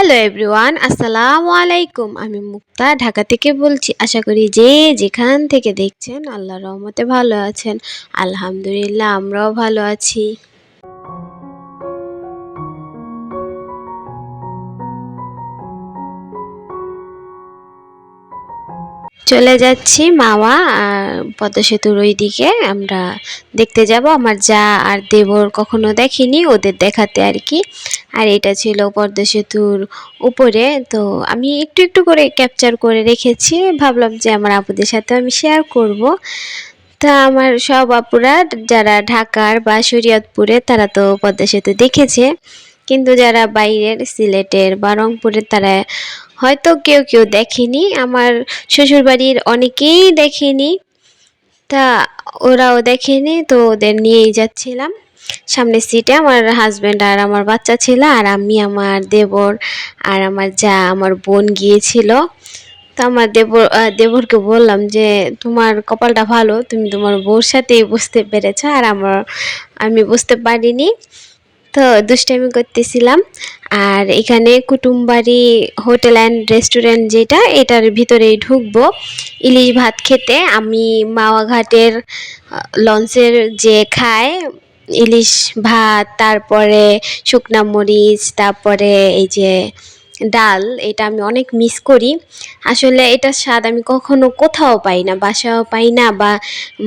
Hello everyone, আসসালামু আলাইকুম। আমি মুক্তা ঢাকা থেকে বলছি। আশা করি যে যেখান থেকে দেখছেন আল্লাহর রহমতে ভালো আছেন। আলহামদুলিল্লাহ, আমরাও ভালো আছি। চলে যাচ্ছি মাওয়া পদ্মা সেতুর ওই দিকে আমরা দেখতে যাব। আমার যা আর দেবর কখনো দেখিনি, ওদের দেখাতে আর কি। আর এটা ছিল পদ্মা সেতুর উপরে। তো আমি একটু একটু করে ক্যাপচার করে রেখেছি, ভাবলাম যে আমার আপুদের সাথে আমি শেয়ার করব। তা আমার সব আপুরা যারা ঢাকার বা শরীয়তপুরে তারা তো পদ্মা সেতু দেখেছে, কিন্তু যারা বাইরের সিলেটের বা রংপুরের তারা হয়তো কেউ কেউ দেখেনি। আমার শ্বশুরবাড়ির অনেকেই দেখেনি, তা ওরাও দেখেনি, তো ওদের নিয়েই যাচ্ছিলাম। সামনের সিটে আমার হাজব্যান্ড আর আমার বাচ্চা ছিল, আর আমি, আমার দেবর আর আমার যা, আমার বোন গিয়েছিল। তো আমার দেবরকে বললাম যে তোমার কপালটা ভালো, তুমি তোমার বউর সাথেই বুঝতে পেরেছো, আর আমি বুঝতে পারিনি। তো দুষ্টামি করতেছিলাম। আর এখানে কুটুমবাড়ি হোটেল অ্যান্ড রেস্টুরেন্ট, যেটা এটার ভিতরেই ঢুকবো ইলিশ ভাত খেতে। আমি মাওয়া ঘাটের লঞ্চের যে খায় ইলিশ ভাত, তারপরে শুকনা মরিচ, তারপরে এই যে ডাল, এটা আমি অনেক মিস করি। আসলে এটার স্বাদ আমি কখনো কোথাও পাই না, বাসাও পাই না, বা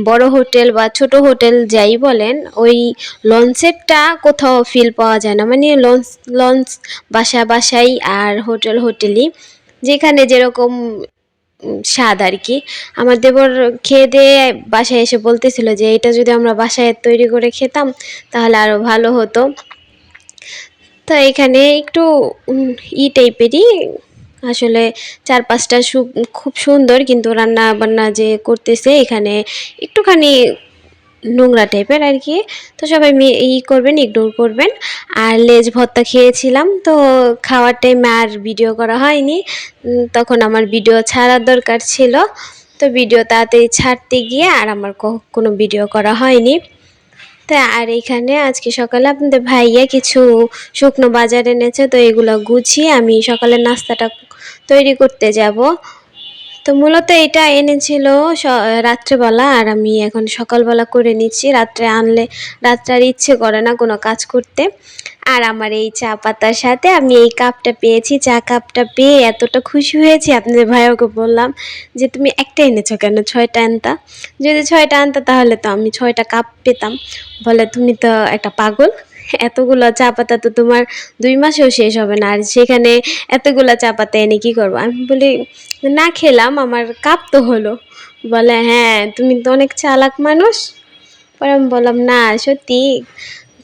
বড় হোটেল বা ছোট হোটেল যাই বলেন, ওই লঞ্চেরটা কোথাও ফিল পাওয়া যায় না। মানে লঞ্চ লঞ্চ, বাসা বাসাই, আর হোটেল হোটেলই, যেখানে যেরকম স্বাদ আর কি। আমার দেবর খেয়ে দিয়ে বাসায় এসে বলতেছিল যে এটা যদি আমরা বাসায় তৈরি করে খেতাম তাহলে আরো ভালো হতো। তো এখানে একটু টাইপেরই আসলে চারপাশটা খুব সুন্দর, কিন্তু রান্না বান্না যে করতেছে এখানে একটুখানি নোংরা টাইপের আর কি। তো সবাই করবেন, ইগনোর করবেন। আর লেজ ভর্তা খেয়েছিলাম, তো খাওয়ার টাইমে আর ভিডিও করা হয়নি। তখন আমার ভিডিও ছাড়ার দরকার ছিল, তো ভিডিও তাড়াতাড়ি ছাড়তে গিয়ে আর আমার কোনো ভিডিও করা হয়নি। তা আর এখানে আজকে সকালে আপনাদের ভাইয়া কিছু শুকনো বাজার এনেছে, তো এগুলো গুছিয়ে আমি সকালের নাস্তাটা তৈরি করতে যাব। তো মূলত এটা এনেছিল রাত্রেবেলা, আর আমি এখন সকালবেলা করে নিচ্ছি। রাত্রে আনলে রাত্রে আর ইচ্ছে করে না কোনো কাজ করতে। আর আমার এই চা পাতার সাথে আমি এই কাপটা পেয়েছি, চা কাপটা পেয়ে এতটা খুশি হয়েছি। আপনাদের ভাইয়াকে বললাম যে তুমি একটা এনেছো কেন, 6টা আনতা। যদি 6টা আনতা তাহলে তো আমি 6টা কাপ পেতাম। বলে তুমি তো একটা পাগল, এতগুলো চা পাতা তো তোমার 2 মাসেও শেষ হবে না, আর সেখানে এতগুলো চা পাতা এনে কী করবো। আমি বলি না, খেলাম, আমার কাপ তো হলো। বলে হ্যাঁ, তুমি তো অনেক চালাক মানুষ। পরে আমি বললাম না, সত্যি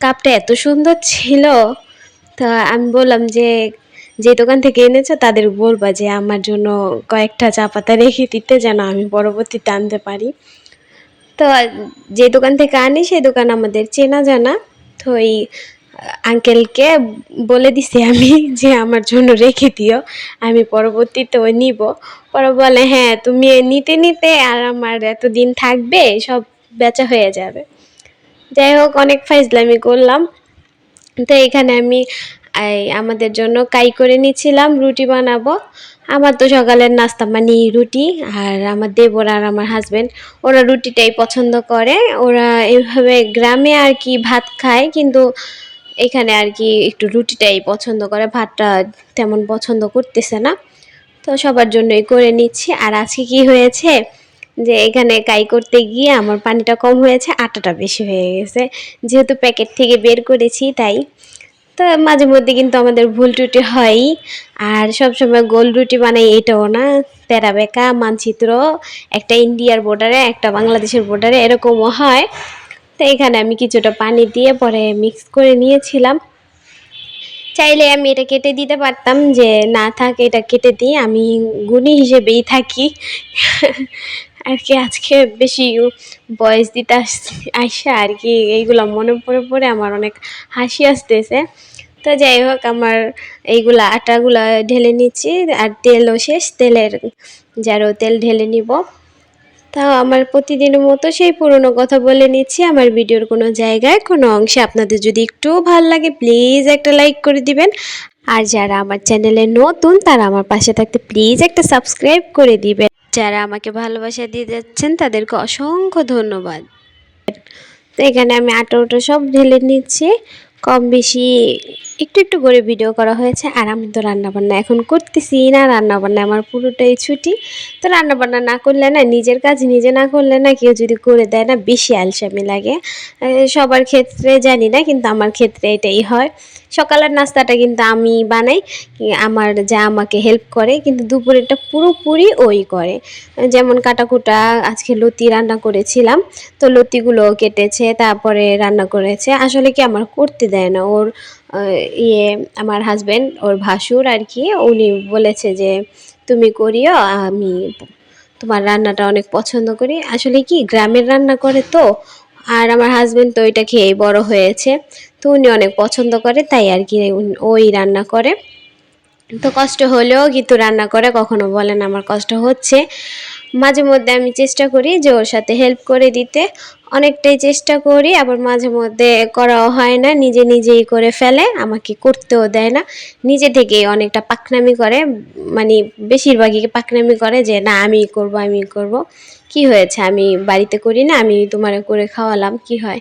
কাপটা এত সুন্দর ছিল। তা আমি বললাম যে যে দোকান থেকে এনেছো তাদের বলবা যে আমার জন্য কয়েকটা চা পাতা রেখে দিতে, যেন আমি পরবর্তীতে আনতে পারি। তো যে দোকান থেকে আনি সেই দোকান আমাদের চেনা জানা, তো এই আঙ্কেলকে বলে দিছি আমি যে আমার জন্য রেখে দিও, আমি পরবর্তীতে ওই নিব। পরে বলে হ্যাঁ, তুমি নিতে নিতে আর আমার এতদিন থাকবে, সব বেচা হয়ে যাবে। যাই হোক, অনেক ফাইজলামি করলাম। তো এখানে আমি আমাদের জন্য কাই করে নিচ্ছিলাম, রুটি বানাবো। আমার তো সকালের নাস্তা মানে রুটি, আর আমার দেবর আর আমার হাজব্যান্ড ওরা রুটিটাই পছন্দ করে। ওরা এইভাবে গ্রামে আর কি ভাত খায়, কিন্তু এখানে আর কি একটু রুটিটাই পছন্দ করে, ভাতটা তেমন পছন্দ করতেছে না। তো সবার জন্যই করে নিচ্ছি। আর আজকে কি হয়েছে যে এখানে কাই করতে গিয়ে আমার পানিটা কম হয়েছে, আটাটা বেশি হয়ে গেছে, যেহেতু প্যাকেট থেকে বের করেছি তাই। তো মাঝে মধ্যে কিন্তু আমাদের ভুল ত্রুটি হয়ই। আর সবসময় গোল রুটি বানাই এটাও না, তেরা বেঁকা মানচিত্র, একটা ইন্ডিয়ার বর্ডারে একটা বাংলাদেশের বর্ডারে এরকমও হয়। তো এখানে আমি কিছুটা পানি দিয়ে পরে মিক্স করে নিয়েছিলাম। চাইলে আমি এটা কেটে দিতে পারতাম, যে না থাক এটা কেটে দিই, আমি গুণী হিসেবেই থাকি আর কি। আজকে বেশি বয়স দিতে আসা আর কি, এইগুলো মনে পড়ে পড়ে আমার অনেক হাসি আসতেছে। তো যাই হোক, আমার এইগুলা আটাগুলা ঢেলে নিচ্ছি, আর তেলও শেষ, তেলের যারও তেল ঢেলে নিব। তাও আমার প্রতিদিনের মতো সেই পুরনো কথা বলে নিচ্ছি। আমার ভিডিওর কোনো জায়গায় কোনো অংশে আপনাদের যদি একটুও ভালো লাগে প্লিজ একটা লাইক করে দিবেন। আর যারা আমার চ্যানেলে নতুন তারা আমার পাশে থাকতে প্লিজ একটা সাবস্ক্রাইব করে দিবেন। যারা আমাকে ভালোবাসা দিয়ে যাচ্ছেন তাদেরকে অসংখ্য ধন্যবাদ। তো এখানে আমি আটা উটো সব ঢেলে নিচ্ছি, কম বেশি একটু একটু করে ভিডিও করা হয়েছে। আর আমি তো রান্নাবান্না এখন করতেছি না, রান্নাবান্না আমার পুরোটাই ছুটি। তো রান্নাবান্না না করলে না, নিজের কাজ নিজে না করলে না, কেউ যদি করে দেয় না বেশি আলসেমি লাগে। সবার ক্ষেত্রে জানি না, কিন্তু আমার ক্ষেত্রে এটাই হয়। সকালের নাস্তাটা কিন্তু আমি বানাই, আমার যা আমাকে হেল্প করে, কিন্তু দুপুরেরটা পুরোপুরি ওই করে। যেমন কাটাকুটা, আজকে লতি রান্না করেছিলাম, তো লতিগুলো কেটেছে তারপরে রান্না করেছে। আসলে কি আমার করতে দেয় না ওর ইয়ে, আমার হাজব্যান্ড, ওর ভাসুর আর কি, উনি বলেছে যে তুমি করিও, আমি তোমার রান্নাটা অনেক পছন্দ করি। আসলে কি গ্রামের রান্না করে তো, আর আমার হাজব্যান্ড তো ওইটা খেয়েই বড় হয়েছে, তো উনি অনেক পছন্দ করে, তাই আর কি ওই রান্না করে। তো কষ্ট হলেও কিন্তু রান্না করে, কখনো বলেন আমার কষ্ট হচ্ছে। মাঝে মধ্যে আমি চেষ্টা করি যে ওর সাথে হেল্প করে দিতে, অনেকটাই চেষ্টা করি, আবার মাঝে মধ্যে করাও হয় না, নিজে নিজেই করে ফেলে, আমাকে করতেও দেয় না, নিজে থেকেই অনেকটা পাকনামি করে, মানে বেশিরভাগই পাকনামি করে যে না আমি করব আমি করব। কি হয়েছে, আমি বাড়িতে করি না, আমি তোমারে করে খাওয়ালাম, কি হয়।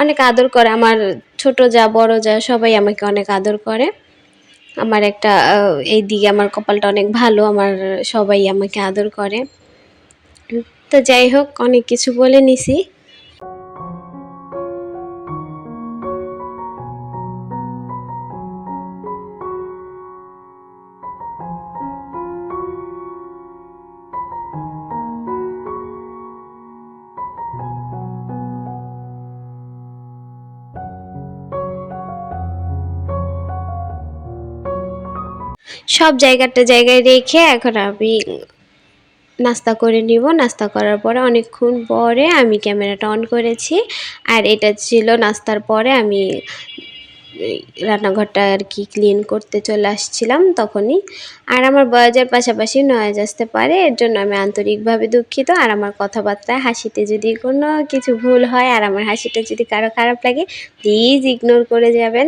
অনেক আদর করে আমার ছোট যা বড় যা সবাই আমাকে অনেক আদর করে। আমার একটা এই দিকে আমার কপালটা অনেক ভালো, আমার সবাই আমাকে আদর করে। তো যাই হোক, অনেক কিছু বলে নিছি। সব জায়গায় রেখে এখন আমি নাস্তা করে নিব। নাস্তা করার পরে অনেকক্ষণ পরে আমি ক্যামেরাটা অন করেছি, আর এটা ছিল নাস্তার পরে আমি এই রান্নাঘরটা আর কি ক্লিন করতে চলে আসছিলাম তখনই। আর আমার বয়সের পাশাপাশি নয়েজ আসতে পারে, এর জন্য আমি আন্তরিকভাবে দুঃখিত। আর আমার কথাবার্তায় হাসিতে যদি কোনো কিছু ভুল হয়, আর আমার হাসিটা যদি কারো খারাপ লাগে, প্লিজ ইগনোর করে যাবেন।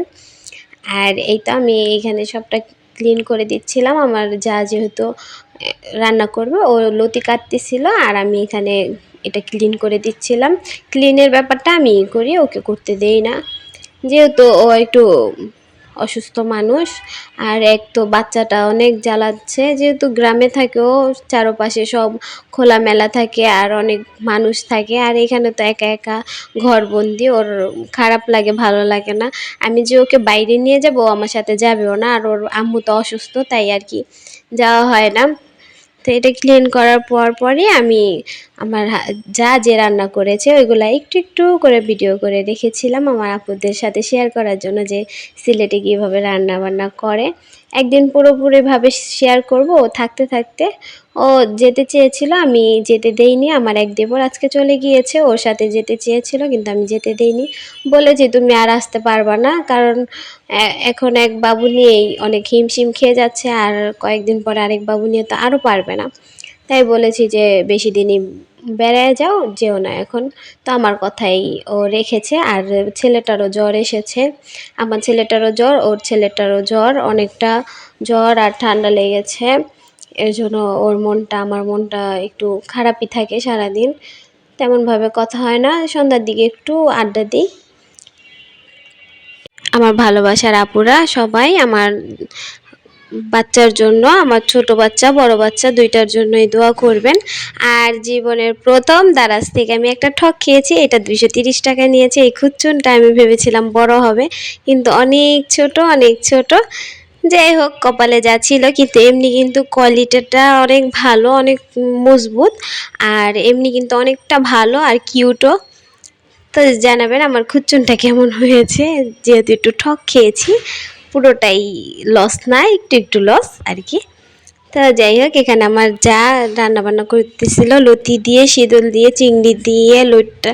আর এই তো আমি এইখানে সবটা ক্লিন করে দিচ্ছিলাম। আমার যা যেহেতু রান্না করবে, ও লতি কাটতেছিল, আর আমি এখানে এটা ক্লিন করে দিচ্ছিলাম। ক্লিনের ব্যাপারটা আমি করি, ওকে করতে দেই না, যেহেতু ও একটু অসুস্থ মানুষ। আর এক তো বাচ্চাটা অনেক জ্বালাচ্ছে, যেহেতু গ্রামে থাকেও, চারপাশে সব খোলামেলা থাকে আর অনেক মানুষ থাকে, আর এখানে তো একা একা ঘরবন্দি, ওর খারাপ লাগে, ভালো লাগে না। আমি যে ওকে বাইরে নিয়ে যাব, ও আমার সাথে যাবেও না, আর ওর আম্মু তো অসুস্থ, তাই আর কি যাওয়া হয় না। তো এটা ক্লিন করার পরই আমি আমার যা যে রান্না করেছে ওইগুলা একটু একটু করে ভিডিও করে রেখেছিলাম আমার আপুদের সাথে শেয়ার করার জন্য, যে সিলেটে কীভাবে রান্না বান্না করে। একদিন পুরোপুরিভাবে শেয়ার করব, ও থাকতে থাকতে ও যেতে চেয়েছিল, আমি যেতে দেইনি। আমার এক দেবর আজকে চলে গিয়েছে, ওর সাথে যেতে চেয়েছিল, কিন্তু আমি যেতে দেইনি। বলেছি তুমি আর আসতে পারবা না, কারণ এখন এক বাবু নিয়েই অনেক হিমশিম খেয়ে যাচ্ছে, আর কয়েকদিন পরে আরেক বাবু নিয়ে তো আরও পারবে না। তাই বলেছি যে বেশি দিনই বেড়ায় যাও, যেও না এখন। তো আমার কথাই ও রেখেছে। আর ছেলেটারও জ্বর এসেছে, আমার ছেলেটারও জ্বর, ওর ছেলেটারও জ্বর, অনেকটা জ্বর আর ঠান্ডা লেগেছে। এর জন্য ওর মনটা, আমার মনটা একটু খারাপই থাকে সারাদিন, তেমনভাবে কথা হয় না। সন্ধ্যার দিকে একটু আড্ডা দিই। আমার ভালোবাসার আপুরা সবাই আমার বাচ্চার জন্য, আমার ছোট বাচ্চা বড় বাচ্চা দুইটার জন্যই দোয়া করবেন। আর জীবনের প্রথম দারাজ থেকে আমি একটা ঠক খেয়েছি, এটা 230 টাকা নিয়েছে। এই খুচ্চুনটা আমি ভেবেছিলাম বড় হবে, কিন্তু অনেক ছোট অনেক ছোট। যাই হোক, কপালে যা ছিল। কিন্তু এমনি কিন্তু কোয়ালিটিটা অনেক ভালো, অনেক মজবুত, আর এমনি কিন্তু অনেকটা ভালো আর কিউটও। তো জানাবেন আমার খুচ্চুনটা কেমন হয়েছে, যেহেতু একটু ঠক খেয়েছি, পুরোটাই লস না, একটু একটু লস আর কি। তো যাই হোক, এখানে আমার যা রান্নাবান্না করতেছিল লতি দিয়ে, শীতল দিয়ে, চিংড়ি দিয়ে, লইটা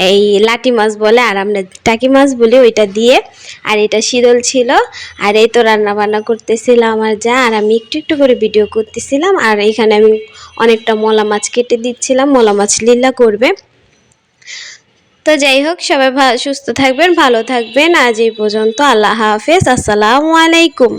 এই লাটি মাছ বলে, আর আমরা টাকি মাছ বলি, ওইটা দিয়ে। আর এটা শীতল ছিল। আর এই তো রান্নাবান্না করতেছিলাম আমার যা, আর আমি একটু একটু করে ভিডিও করতেছিলাম। আর এখানে আমি অনেকটা মলা মাছ কেটে দিচ্ছিলাম, মলা মাছ লীলা করবে। তো যাই হোক, সবাই সুস্থ থাকবেন, ভালো থাকবেন। আজ এই পর্যন্ত, আল্লাহ হাফেজ, আসসালামু আলাইকুম।